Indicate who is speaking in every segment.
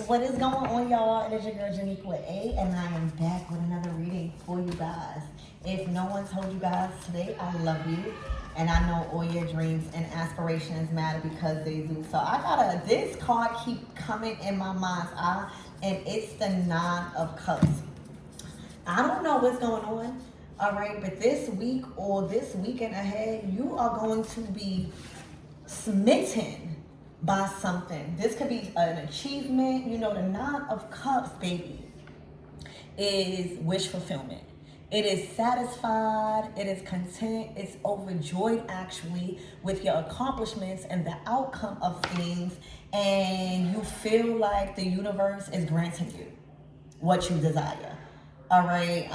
Speaker 1: What is going on, y'all? It is your girl Janique with A, and I am back with another reading for you guys. If no one told you guys today, I love you, and I know all your dreams and aspirations matter because they do. So this card keep coming in my mind's eye, and it's the Nine of Cups. I don't know what's going on, all right, but this week or this weekend ahead, you are going to be smitten by something. This could be an achievement. You know, the Nine of Cups, baby, is wish fulfillment. It is satisfied, it is content, it's overjoyed actually with your accomplishments and the outcome of things, and you feel like the universe is granting you what you desire. All right.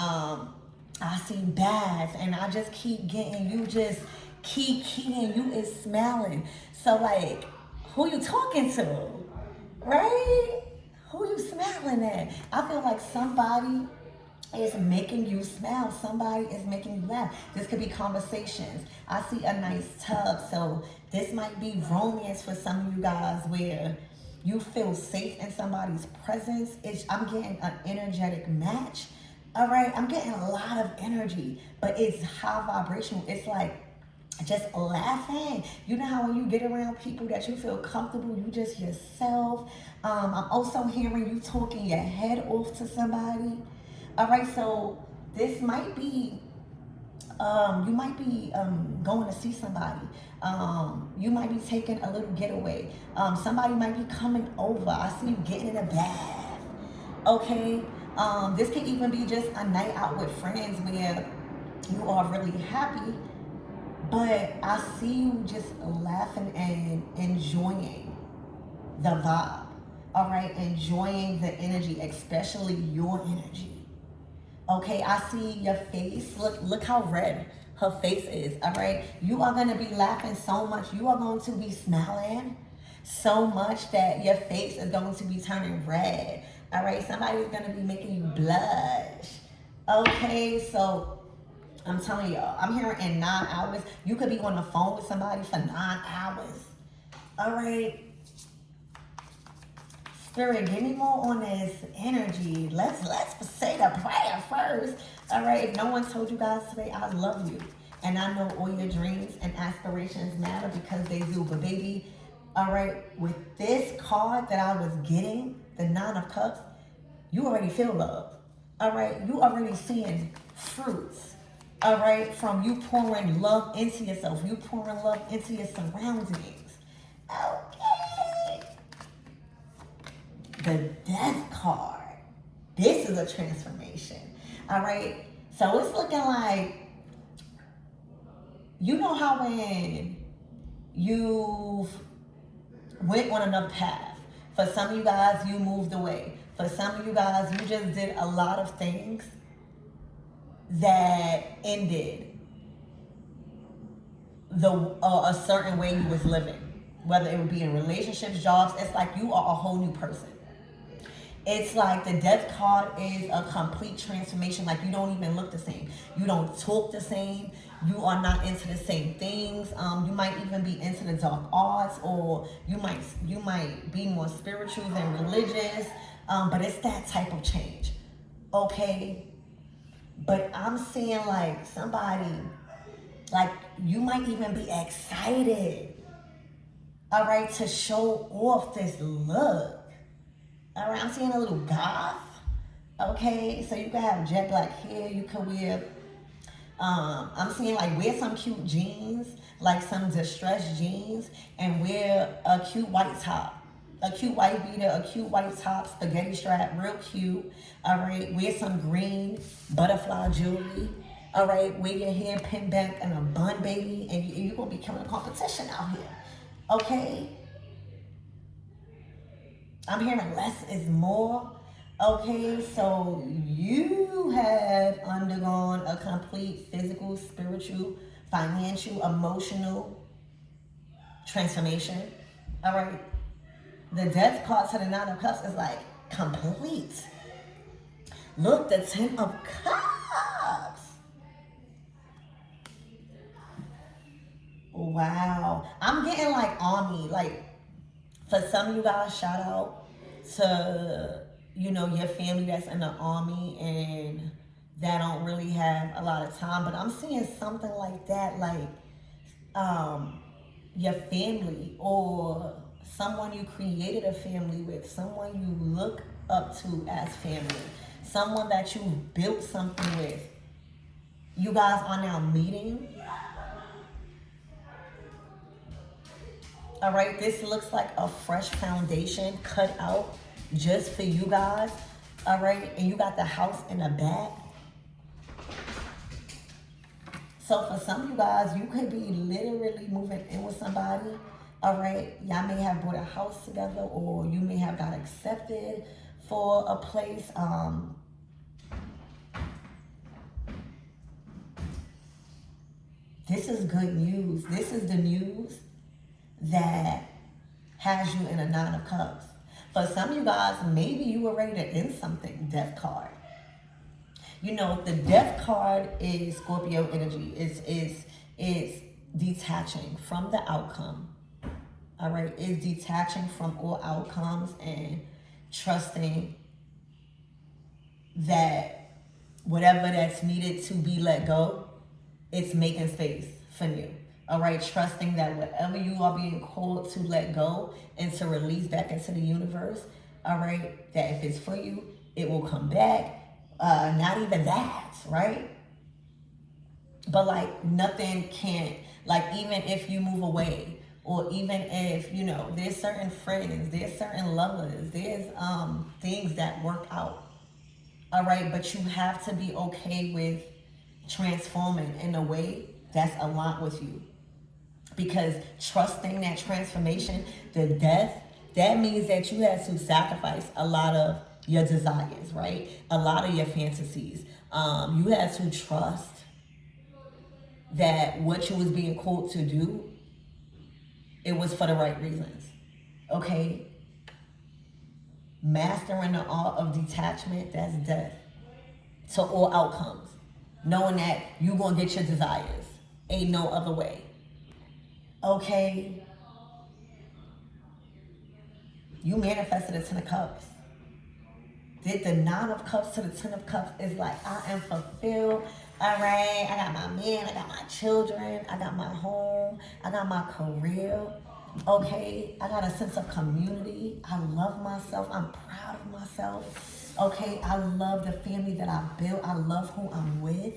Speaker 1: I see bags, and I just keep getting you just keep you is smiling. So like, who you talking to, right? Who you smiling at? I feel like somebody is making you smile. Somebody is making you laugh. This could be conversations. I see a nice tub, so this might be romance for some of you guys where you feel safe in somebody's presence. I'm getting an energetic match. All right, I'm getting a lot of energy, but it's high vibrational. It's like just laughing. You know how when you get around people that you feel comfortable, you just yourself. I'm also hearing you talking your head off to somebody. All right, so this might be, you might be going to see somebody. You might be taking a little getaway. Somebody might be coming over. I see you getting in a bath. Okay, this could even be just a night out with friends where you are really happy. But I see you just laughing and enjoying the vibe, all right? Enjoying the energy, especially your energy. Okay, I see your face. Look how red her face is, all right? You are going to be laughing so much. You are going to be smiling so much that your face is going to be turning red, all right? Somebody's going to be making you blush. Okay, so I'm telling y'all, I'm hearing in 9 hours. You could be on the phone with somebody for 9 hours. All right. Spirit, give me more on this energy. Let's say the prayer first. All right. If no one told you guys today, I love you. And I know all your dreams and aspirations matter because they do. But baby, all right, with this card that I was getting, the Nine of Cups, you already feel love. All right. You already seeing fruits. All right, from you pouring love into yourself, you pouring love into your surroundings. Okay. The Death card. This is a transformation. All right. So it's looking like, you know how when you went on another path. For some of you guys, you moved away. For some of you guys, you just did a lot of things that ended a certain way you was living, whether it would be in relationships, jobs. It's like you are a whole new person. It's like the Death card is a complete transformation. Like you don't even look the same. You don't talk the same. You are not into the same things. You might even be into the dark arts, or you might be more spiritual than religious. But it's that type of change. Okay. But I'm seeing like somebody, like you might even be excited, all right, to show off this look. All right, I'm seeing a little goth, okay? So you can have jet black hair, you could wear, I'm seeing like wear some cute jeans, like some distressed jeans, and wear a cute white top. A cute white beater, a cute white top, spaghetti strap, real cute. All right, wear some green butterfly jewelry. All right, wear your hair pinned back in a bun, baby, and you're gonna become a competition out here. Okay. I'm hearing less is more. Okay, so you have undergone a complete physical, spiritual, financial, emotional transformation. All right. The Death card to the Nine of Cups is like complete. Look, the Ten of Cups. Wow. I'm getting like army. Like for some of you guys, shout out. to, you know, your family that's in the army and that don't really have a lot of time. But I'm seeing something like that, like um, your family or someone you created a family with, someone you look up to as family, someone that you built something with. You guys are now meeting. All right, this looks like a fresh foundation cut out just for you guys. All right, and you got the house in the back. So for some of you guys, you could be literally moving in with somebody. All right, y'all may have bought a house together, or you may have got accepted for a place. This is good news. This is the news that has you in a 9 of Cups. For some of you guys, maybe you were ready to end something, Death card. You know, the Death card is Scorpio energy. It's detaching from the outcome. All right, it's detaching from all outcomes and trusting that whatever that's needed to be let go, it's making space for you. All right, trusting that whatever you are being called to let go and to release back into the universe, all right, that if it's for you, it will come back. Not even that, right? But like nothing can't, like even if you move away, or even if, you know, there's certain friends, there's certain lovers, there's things that work out. All right, but you have to be okay with transforming in a way that's aligned with you. Because trusting that transformation, the death, that means that you had to sacrifice a lot of your desires, right? A lot of your fantasies. You had to trust that what you was being called to do, it was for the right reasons. Okay? Mastering the art of detachment, that's death to all outcomes. Knowing that you gonna get your desires. Ain't no other way. Okay? You manifested a 10 of Cups. Did the 9 of Cups to the 10 of Cups is like, I am fulfilled. All right, I got my man, I got my children, I got my home, I got my career. Okay, I got a sense of community. I love myself. I'm proud of myself. Okay, I love the family that I built. I love who I'm with.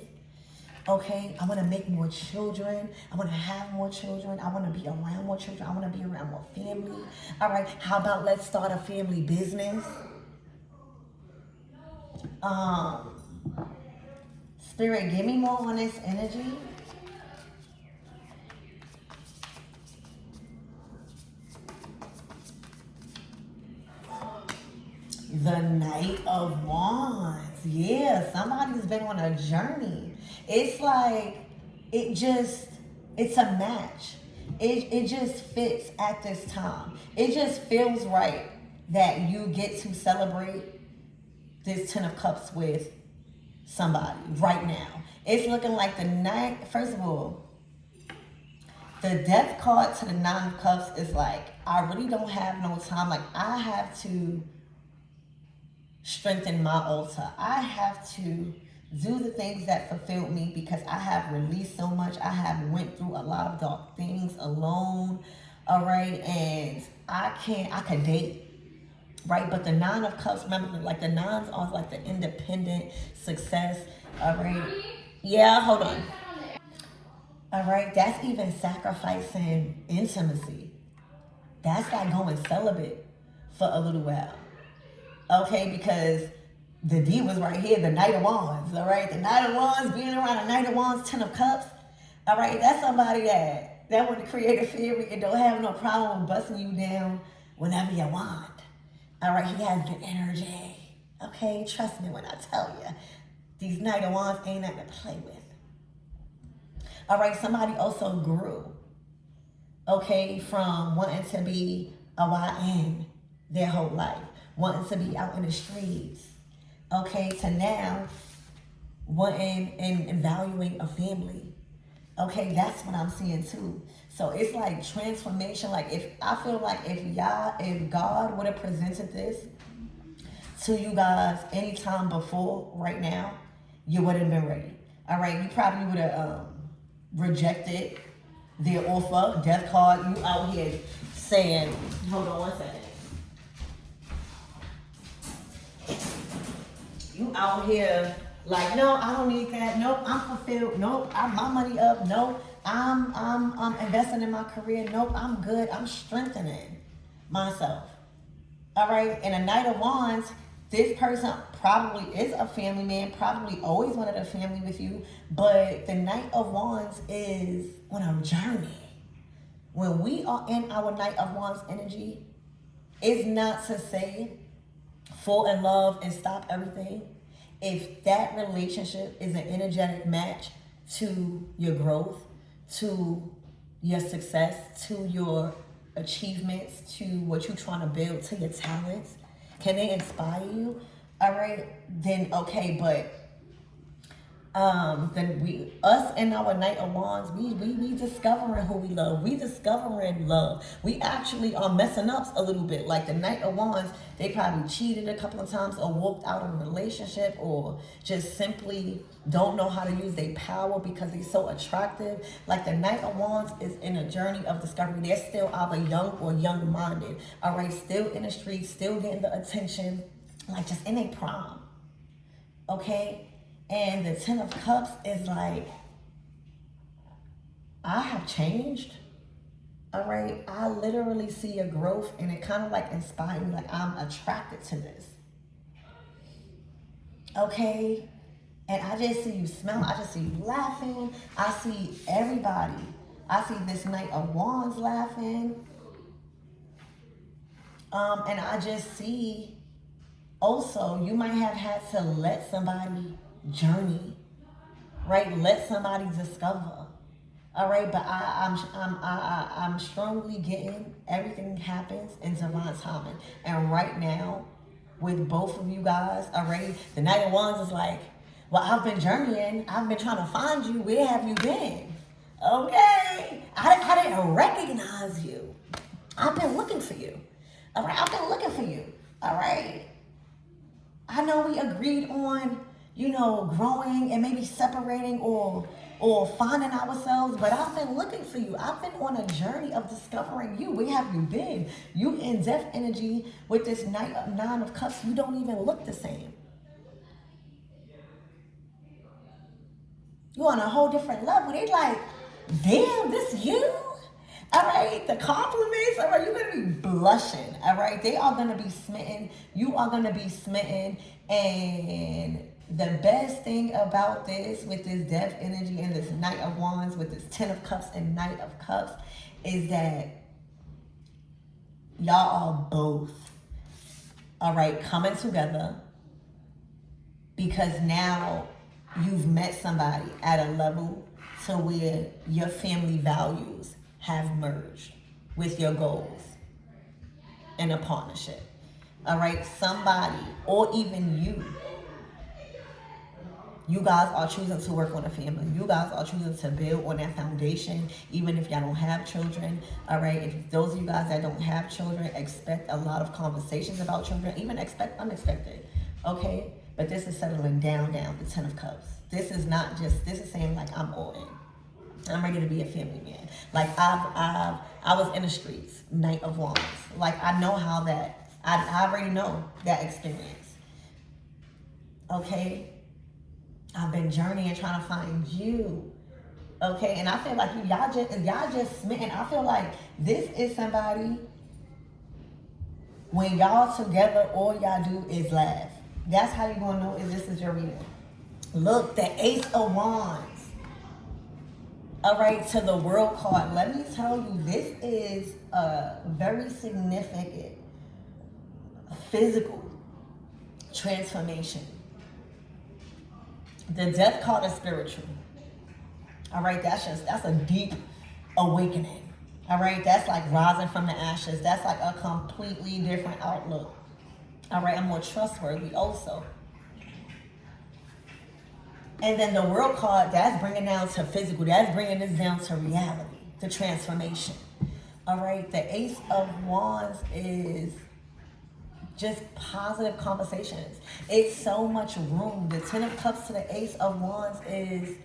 Speaker 1: Okay, I want to make more children. I want to have more children. I want to be around more children. I want to be around more family. All right, how about let's start a family business? Spirit, give me more on this energy. The Knight of Wands. Yeah, somebody's been on a journey. It's like, it's a match. It just fits at this time. It just feels right that you get to celebrate this 10 of Cups with somebody right now. It's looking like the night, first of all, the Death card to the 9 of Cups is like, I really don't have no time. Like, I have to strengthen my altar. I have to do the things that fulfilled me because I have released so much. I have went through a lot of dark things alone. All right. And I could date. Right, but the 9 of Cups, remember, like the nines are like the independent success. All right, yeah, hold on. All right, that's even sacrificing intimacy. That's like going celibate for a little while. Okay, because the D was right here, the Knight of Wands. All right, the Knight of Wands, being around a Knight of Wands, 10 of Cups. All right, that's somebody that want to create a family and don't have no problem with busting you down whenever you want. All right, he has the energy. Okay, trust me when I tell you. These Knight of Wands ain't nothing to play with. All right, somebody also grew, okay, from wanting to be a YN their whole life, wanting to be out in the streets, okay, to now wanting and valuing a family. Okay, that's what I'm seeing too. So it's like transformation. Like, if I feel like if God would have presented this to you guys anytime before right now, you wouldn't have been ready. All right, you probably would have rejected their offer, death card. You out here saying, hold on one second. You out here like, no, I don't need that. Nope, I'm fulfilled. Nope, I'm my money up. Nope, I'm investing in my career. Nope, I'm good. I'm strengthening myself. All right, and a Knight of Wands, this person probably is a family man, probably always wanted a family with you, but the Knight of Wands is on a journey. When we are in our Knight of Wands energy, it's not to say fall in love and stop everything. If that relationship is an energetic match to your growth, to your success, to your achievements, to what you're trying to build, to your talents, can they inspire you? All right, then okay, but then us and our Knight of Wands, we discovering who we love. We discovering love. We actually are messing up a little bit. Like the Knight of Wands, they probably cheated a couple of times or walked out of a relationship or just simply don't know how to use their power because they're so attractive. Like the Knight of Wands is in a journey of discovery. They're still either young or young-minded. All right, still in the streets, still getting the attention, like just in a prime. Okay? And the Ten of Cups is like, I have changed. All right. I literally see a growth and it kind of like inspired me. Like I'm attracted to this. Okay. And I just see you smiling. I just see you laughing. I see everybody. I see this Knight of Wands laughing. And I just see also you might have had to let somebody journey, right? Let somebody discover. All right, but I'm strongly getting everything happens in divine timing. And right now, with both of you guys already, the Knight of Wands is like, well, I've been journeying. I've been trying to find you. Where have you been? Okay, I didn't recognize you. I've been looking for you. All right, I've been looking for you. All right. I know we agreed on, growing and maybe separating or finding ourselves, but I've been looking for you. I've been on a journey of discovering you. Where have you been? You in death energy with this Nine of Cups. You don't even look the same. You on a whole different level. They like, damn, this you? All right, the compliments, all right, you're going to be blushing, all right? They are going to be smitten. You are going to be smitten. And the best thing about this, with this death energy and this Knight of Wands, with this Ten of Cups and Knight of Cups, is that y'all are both, all right, coming together because now you've met somebody at a level to where your family values have merged with your goals in a partnership. All right, somebody or even you guys are choosing to work on a family. You guys are choosing to build on that foundation, even if y'all don't have children. All right, if those of you guys that don't have children, expect a lot of conversations about children, even expect unexpected. Okay, but this is settling down, the Ten of Cups. This is not just, this is saying like I'm all in. I'm ready to be a family man. Like I was in the streets, Knight of Wands. Like I know how that, I already know that experience. Okay? I've been journeying trying to find you. Okay? And I feel like y'all just smitten. I feel like this is somebody, when y'all together, all y'all do is laugh. That's how you're gonna know if this is your reading. Look, the Ace of Wands. All right, to the World card, let me tell you, this is a very significant physical transformation. The Death card is spiritual. All right, that's a deep awakening. All right, that's like rising from the ashes. That's like a completely different outlook. All right, I'm more trustworthy also. And then the World card, that's bringing down to physical. That's bringing this down to reality, the transformation. All right, the Ace of Wands is just positive conversations. It's so much room. The Ten of Cups to the Ace of Wands is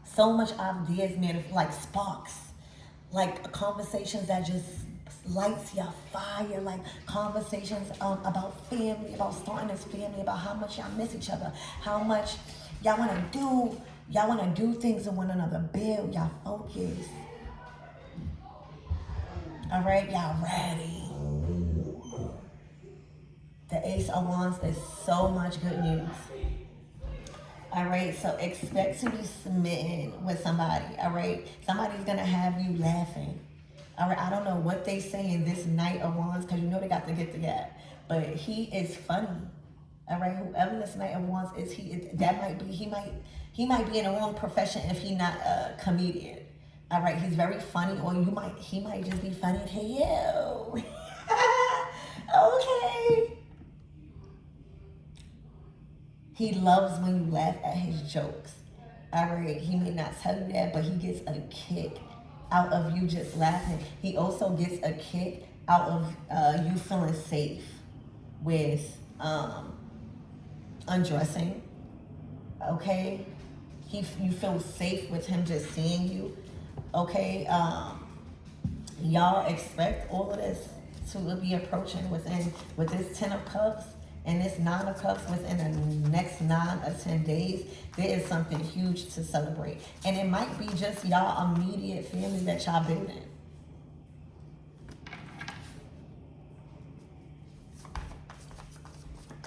Speaker 1: so much ideas, man, like sparks, like conversations that just lights your fire, like conversations about family, about starting this family, about how much y'all miss each other, how much y'all want to do things with one another, build y'all focus. All right, y'all ready? The Ace of Wands is so much good news. All right, so expect to be smitten with somebody. All right, somebody's gonna have you laughing. All right, I don't know what they say in this Knight of Wands, because you know they got to get together, but he is funny. All right, whoever this Knight of Wands is, he might be in the wrong profession if he not a comedian. All right, he's very funny, or he might just be funny to you. Okay. He loves when you laugh at his jokes. All right, he may not tell you that, but he gets a kick out of you just laughing. He also gets a kick out of you feeling safe with undressing. Okay, you feel safe with him just seeing you. Okay, y'all expect all of this to be approaching with this Ten of Cups and this Nine of Cups within the next 9 or 10 days. There is something huge to celebrate, and it might be just y'all immediate family that y'all building.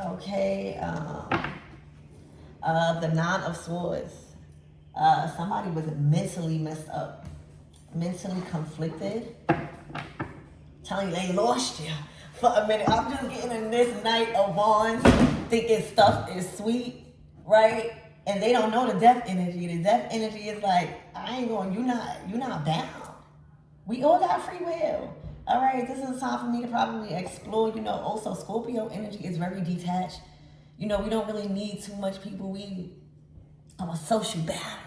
Speaker 1: Okay, the Nine of Swords. Somebody was mentally messed up, mentally conflicted. Telling you they lost you for a minute. I'm just getting in this Knight of Wands, thinking stuff is sweet, right? And they don't know the death energy. The death energy is like, you're not bound. We all got free will. All right, this is a time for me to probably explore, also Scorpio energy is very detached. We don't really need too much people. I'm a social battery.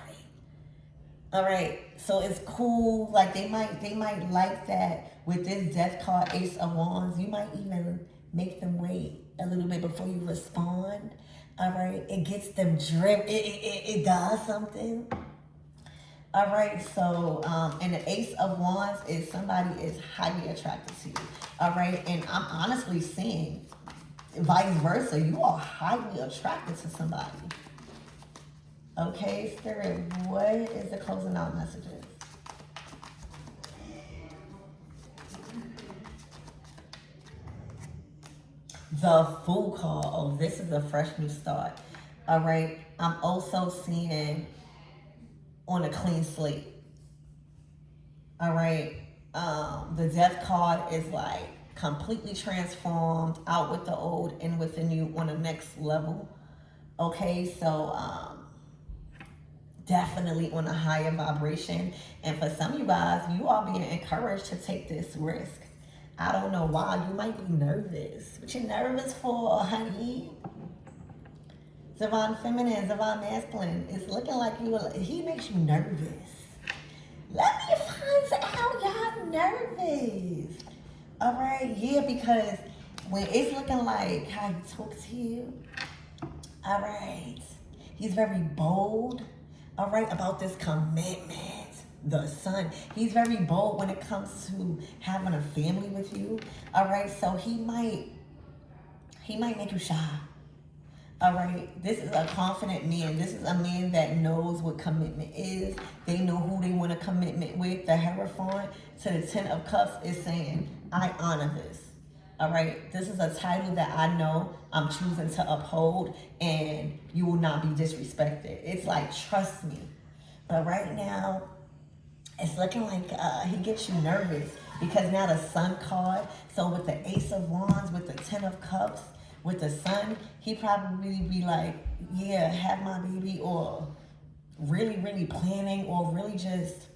Speaker 1: All right, so it's cool. Like they might like that with this Death card, Ace of Wands. You might even make them wait a little bit before you respond. All right, it gets them driven. It does something. All right, so and the Ace of Wands is somebody is highly attracted to you. All right, and I'm honestly seeing vice versa. You are highly attracted to somebody. Okay, Spirit, what is the closing out messages? The Fool card. Oh, this is a fresh new start. All right, I'm also seeing on a clean slate. All right, the Death card is like completely transformed, out with the old, in with the new, on the next level. Okay, so definitely on a higher vibration. And for some of you guys, you are being encouraged to take this risk. I don't know why. You might be nervous. What you nervous for, honey? Divine Feminine, Divine Masculine. It's looking like he makes you nervous. Let me find out y'all nervous. All right, yeah, because when it's looking like how he talks to you, all right, he's very bold. All right, about this commitment, the Sun. He's very bold when it comes to having a family with you. All right, so he might make you shy. All right, this is a confident man. This is a man that knows what commitment is. They know who they want a commitment with. The Hierophant to the Ten of Cups is saying, I honor this. All right, this is a title that I know I'm choosing to uphold, and you will not be disrespected. It's like, trust me. But right now, it's looking like he gets you nervous because now the Sun card. So with the Ace of Wands, with the Ten of Cups, with the Sun, he probably be like, yeah, have my baby, or really, really planning, or really just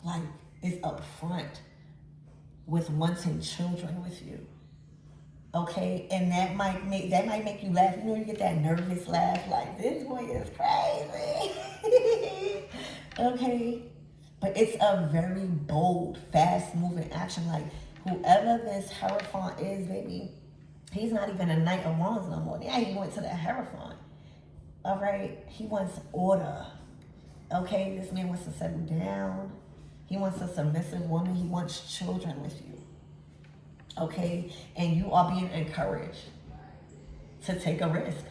Speaker 1: like is upfront with wanting children with you. Okay, and that might make you laugh. You get that nervous laugh, like this boy is crazy. Okay, but it's a very bold, fast moving action. Like Whoever this Hierophant is, baby, he's not even a Knight of Wands no more. Yeah, he went to the Hierophant. All right, he wants order. Okay, this man wants to settle down. He wants a submissive woman. He wants children with you. Okay, and you are being encouraged to take a risk.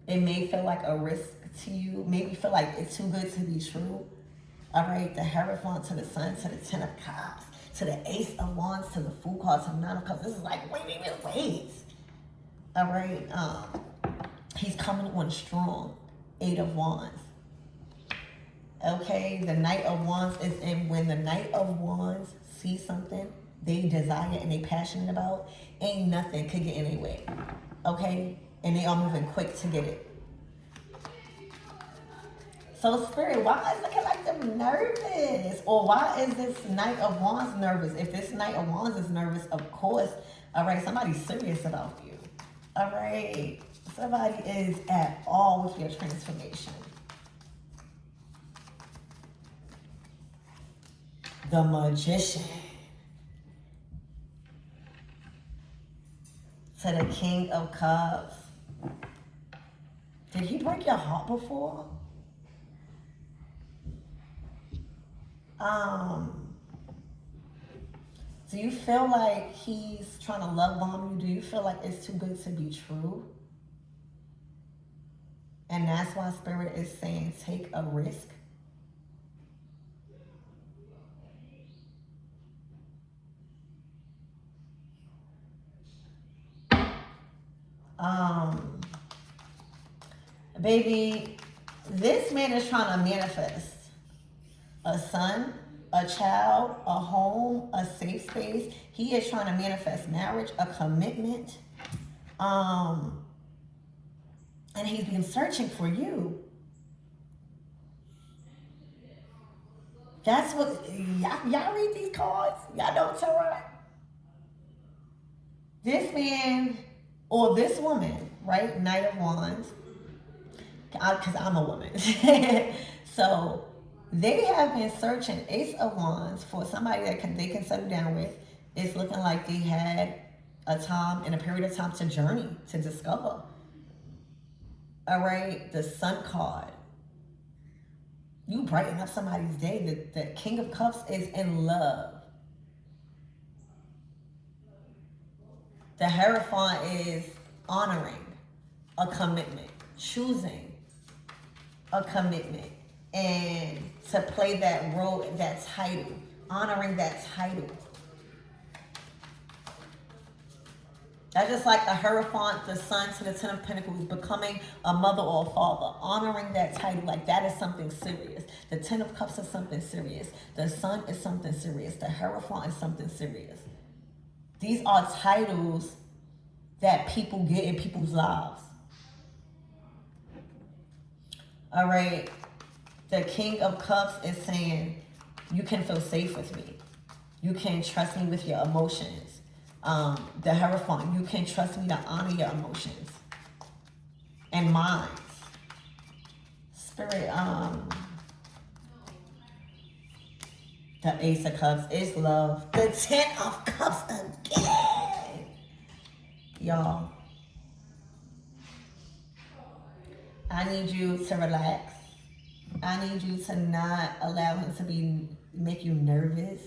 Speaker 1: It may feel like a risk to you. Maybe feel like it's too good to be true. All right, the Hierophant to the Sun, to the Ten of Cups, to the Ace of Wands, to the Fool card, to the Nine of Cups. This is like, wait. All right, he's coming on strong. Eight of Wands. Okay, the Knight of Wands is in. When the Knight of Wands sees something they desire and they passionate about, ain't nothing could get in their way. Okay, and they are moving quick to get it. So Spirit, why is the collective nervous? Or why is this Knight of Wands nervous? If this Knight of Wands is nervous, of course, all right, somebody's serious about you. All right, somebody is at all with your transformation. The Magician. To the King of Cups. Did he break your heart before? Do you feel like he's trying to love bomb you? Do you feel like it's too good to be true? And that's why Spirit is saying take a risk. Baby, this man is trying to manifest a son, a child, a home, a safe space. He is trying to manifest marriage, a commitment. And he's been searching for you. That's what, y'all read these cards? Y'all know tarot? This man, or this woman, right? Knight of Wands, because I'm a woman. So they have been searching, Ace of Wands, for somebody that they can settle down with. It's looking like they had a time and a period of time to journey, to discover. All right, the Sun card. You brighten up somebody's day. The King of Cups is in love. The Hierophant is honoring a commitment, choosing a commitment, and to play that role, that title, honoring that title. That's just like the Hierophant, the Sun to the Ten of Pentacles, becoming a mother or a father, honoring that title. Like that is something serious. The Ten of Cups is something serious. The Sun is something serious. The Hierophant is something serious. These are titles that people get in people's lives. All right. The King of Cups is saying, you can feel safe with me. You can trust me with your emotions. The Hierophant, you can trust me to honor your emotions and minds. Spirit, the Ace of Cups is love. The Ten of Cups again. Y'all, I need you to relax. I need you to not allow him to make you nervous.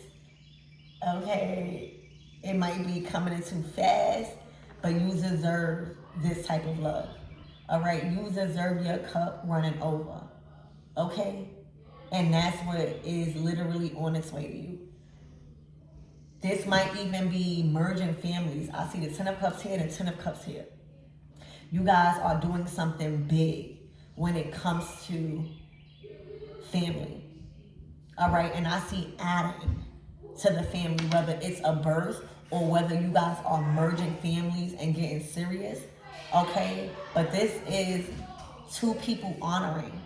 Speaker 1: Okay? It might be coming in too fast, but you deserve this type of love. All right? You deserve your cup running over. Okay? And that's what is literally on its way to you. This might even be merging families. I see the Ten of Cups here and the Ten of Cups here. You guys are doing something big when it comes to family. All right? And I see adding to the family, whether it's a birth or whether you guys are merging families and getting serious. Okay? But this is two people honoring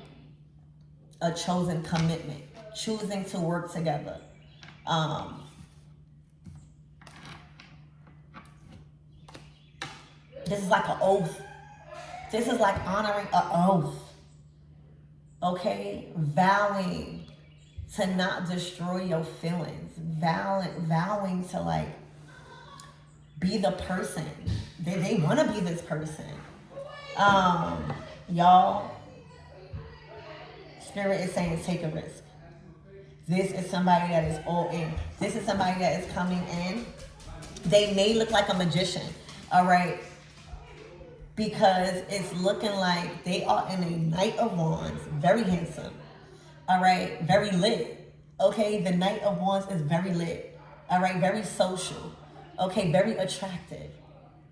Speaker 1: a chosen commitment, choosing to work together. This is like an oath. This is like honoring an oath. Okay? Vowing to not destroy your feelings, vowing to like be the person. They want to be this person. Y'all, Spirit is saying take a risk. This is somebody that is all in. This is somebody that is coming in. They may look like a magician, all right? Because it's looking like they are in a Knight of Wands, very handsome, all right? Very lit, okay? The Knight of Wands is very lit, all right? Very social, okay? Very attractive,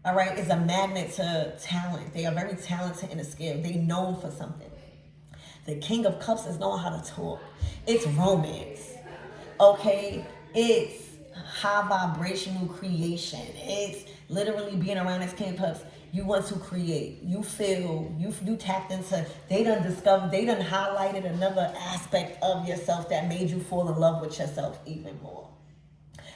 Speaker 1: all right? It's a magnet to talent. They are very talented in a skill. They known for something. The King of Cups is knowing how to talk. It's romance, okay? It's high vibrational creation. It's literally being around this King of Cups. You want to create. You feel, you tapped into, they done highlighted another aspect of yourself that made you fall in love with yourself even more.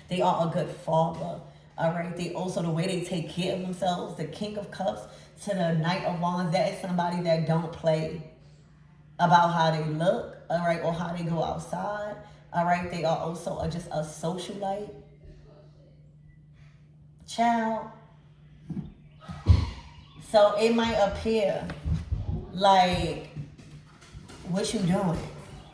Speaker 1: They are a good father, all right? They also, the way they take care of themselves, the King of Cups to the Knight of Wands, that is somebody that don't play about how they look, all right, or how they go outside, all right? They are also just a socialite. Child. So it might appear like, what you doing?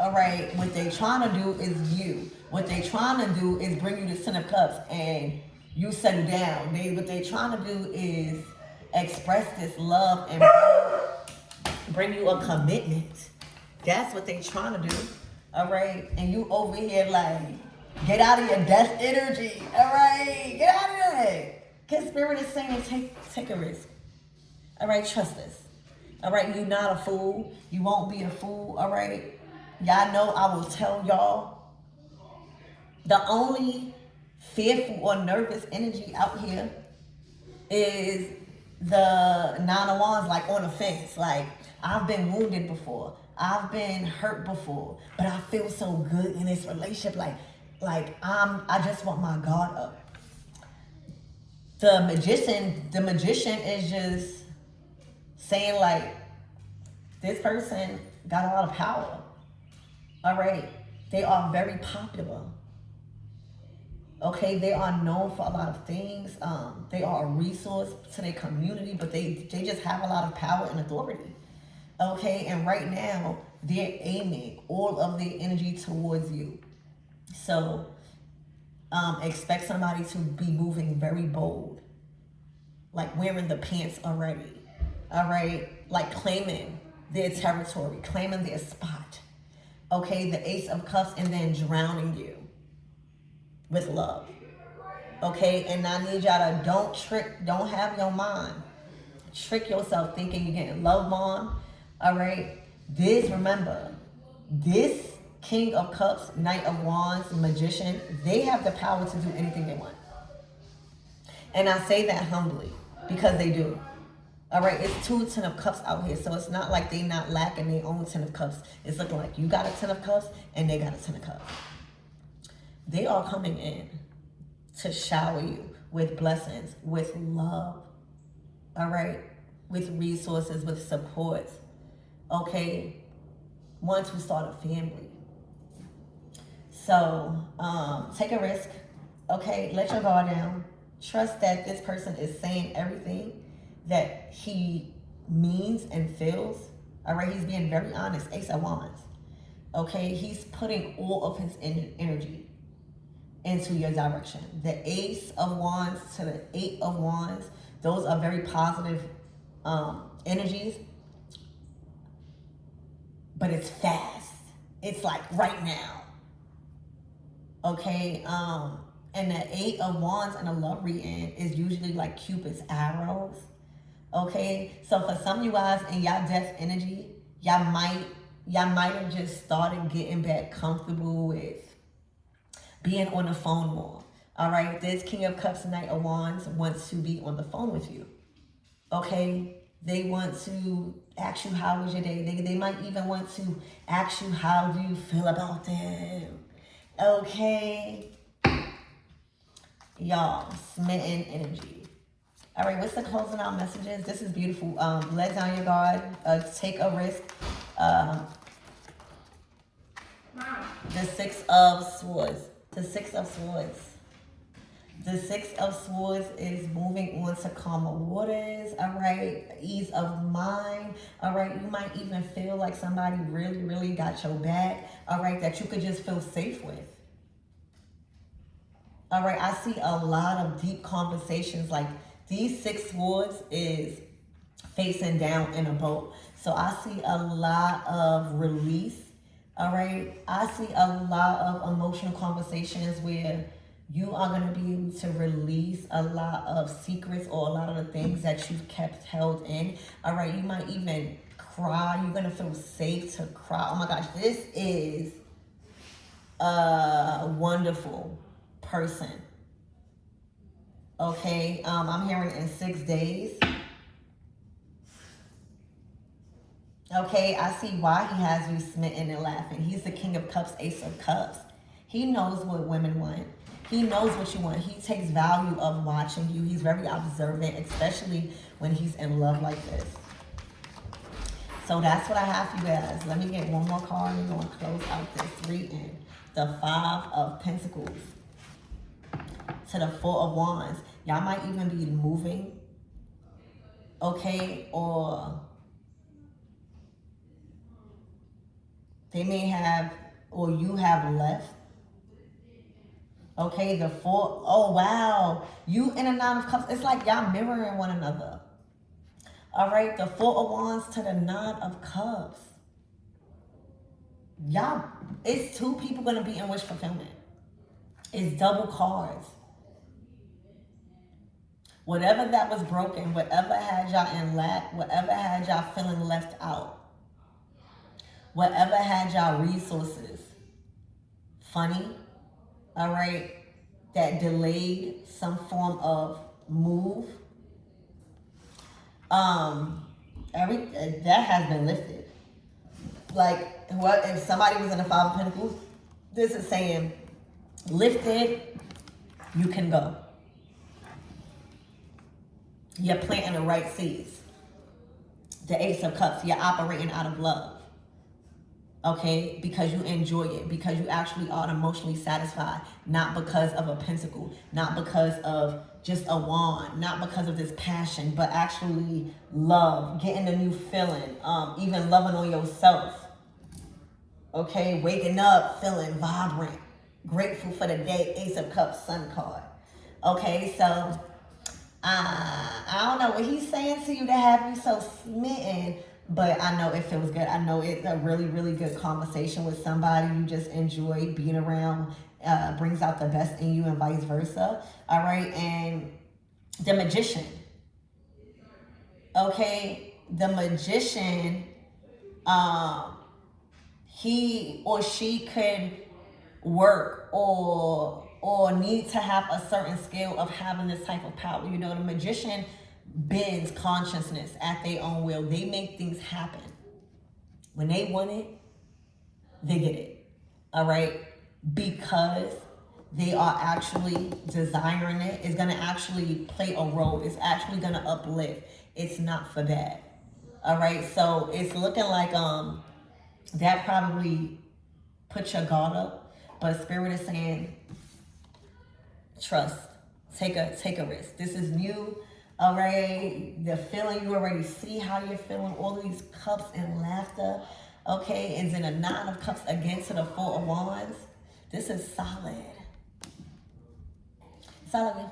Speaker 1: All right, what they trying to do is you. What they trying to do is bring you the Ten of Cups and you settle down. What they trying to do is express this love and bring you a commitment. That's what they trying to do, all right? And you over here like, get out of your death energy, all right? Get out of it. Because Spirit is saying take a risk, all right? Trust this, all right? You're not a fool. You won't be a fool, all right? Y'all know I will tell y'all, the only fearful or nervous energy out here is the Nine of Wands, like on a fence. Like, I've been wounded before. I've been hurt before, but I feel so good in this relationship. I just want my guard up. The magician is just saying like, this person got a lot of power. All right, they are very popular. Okay, they are known for a lot of things. They are a resource to their community, but they just have a lot of power and authority. Okay, and right now, they're aiming all of their energy towards you. So, expect somebody to be moving very bold. Like wearing the pants already. All right? Like claiming their territory, claiming their spot. Okay, the Ace of Cups, and then drowning you with love. Okay, and I need y'all to don't have your mind trick yourself thinking you're getting love bomb. All right, remember, this King of Cups, Knight of Wands, Magician, they have the power to do anything they want. And I say that humbly because they do. All right, it's 2 Ten of Cups out here, so it's not like they not lacking their own Ten of Cups. It's looking like you got a Ten of Cups and they got a Ten of Cups. They are coming in to shower you with blessings, with love, all right, with resources, with support, okay, once we start a family. So take a risk, okay, let your guard down. Trust that this person is saying everything that he means and feels, all right? He's being very honest, Ace of Wands, okay? He's putting all of his energy into your direction. The Ace of Wands to the Eight of Wands, those are very positive energies, but it's fast. It's like right now, okay? And the Eight of Wands in a love reading is usually like Cupid's arrows, okay? So for some of you guys in y'all death energy, y'all might have just started getting back comfortable with being on the phone more, all right? This King of Cups, Knight of Wands wants to be on the phone with you, okay? They want to ask you, how was your day? They might even want to ask you, how do you feel about them, okay? Y'all, smitten energy. All right, what's the closing out messages? This is beautiful. Let down your guard. Take a risk. The Six of Swords. The Six of Swords. The Six of Swords is moving on to calmer waters, all right? Ease of mind, all right? You might even feel like somebody really, really got your back, all right, that you could just feel safe with. All right, I see a lot of deep conversations. Like these Six Swords is facing down in a boat. So I see a lot of release, all right? I see a lot of emotional conversations where you are going to be able to release a lot of secrets or a lot of the things that you've kept held in. All right, you might even cry. You're going to feel safe to cry. Oh my gosh, this is a wonderful person. Okay, I'm hearing in 6 days. Okay, I see why he has you smitten and laughing. He's the King of Cups, Ace of Cups. He knows what women want. He knows what you want. He takes value of watching you. He's very observant, especially when he's in love like this. So that's what I have for you guys. Let me get one more card and we're going to close out this reading. The Five of Pentacles to the Four of Wands. Y'all might even be moving, okay, or they may have, or you have left. Okay, the Four, oh wow. You and a Nine of Cups, it's like y'all mirroring one another. All right, the Four of Wands to the Nine of Cups. Y'all, it's two people going to be in wish fulfillment. It's double cards. Whatever that was broken, whatever had y'all in lack, whatever had y'all feeling left out, whatever had y'all resources, funny, all right, that delayed some form of move, that has been lifted. Like, what if somebody was in the Five of Pentacles? This is saying, lifted, you can go. You're planting the right seeds. The Ace of Cups, you're operating out of love. Okay, because you enjoy it, because you actually are emotionally satisfied, not because of a pentacle, not because of just a wand, not because of this passion, but actually love, getting a new feeling, even loving on yourself. Okay, waking up, feeling vibrant, grateful for the day, Ace of Cups, Sun card. Okay, so I don't know what he's saying to you to have you so smitten, but I know it feels good. I know it's a really, really good conversation with somebody you just enjoy being around, brings out the best in you and vice versa. All right, and the Magician. Okay, the Magician, he or she could work or need to have a certain skill of having this type of power. You know, the Magician bends consciousness at their own will. They make things happen. When they want it, they get it. All right? Because they are actually desiring it. It's going to actually play a role. It's actually going to uplift. It's not for bad. All right? So it's looking like that probably put your guard up. But Spirit is saying, trust. Take a risk. This is new. All right, the feeling, you already see how you're feeling. All these cups and laughter. Okay, and then a Nine of Cups again to the Four of Wands. This is solid. Solid.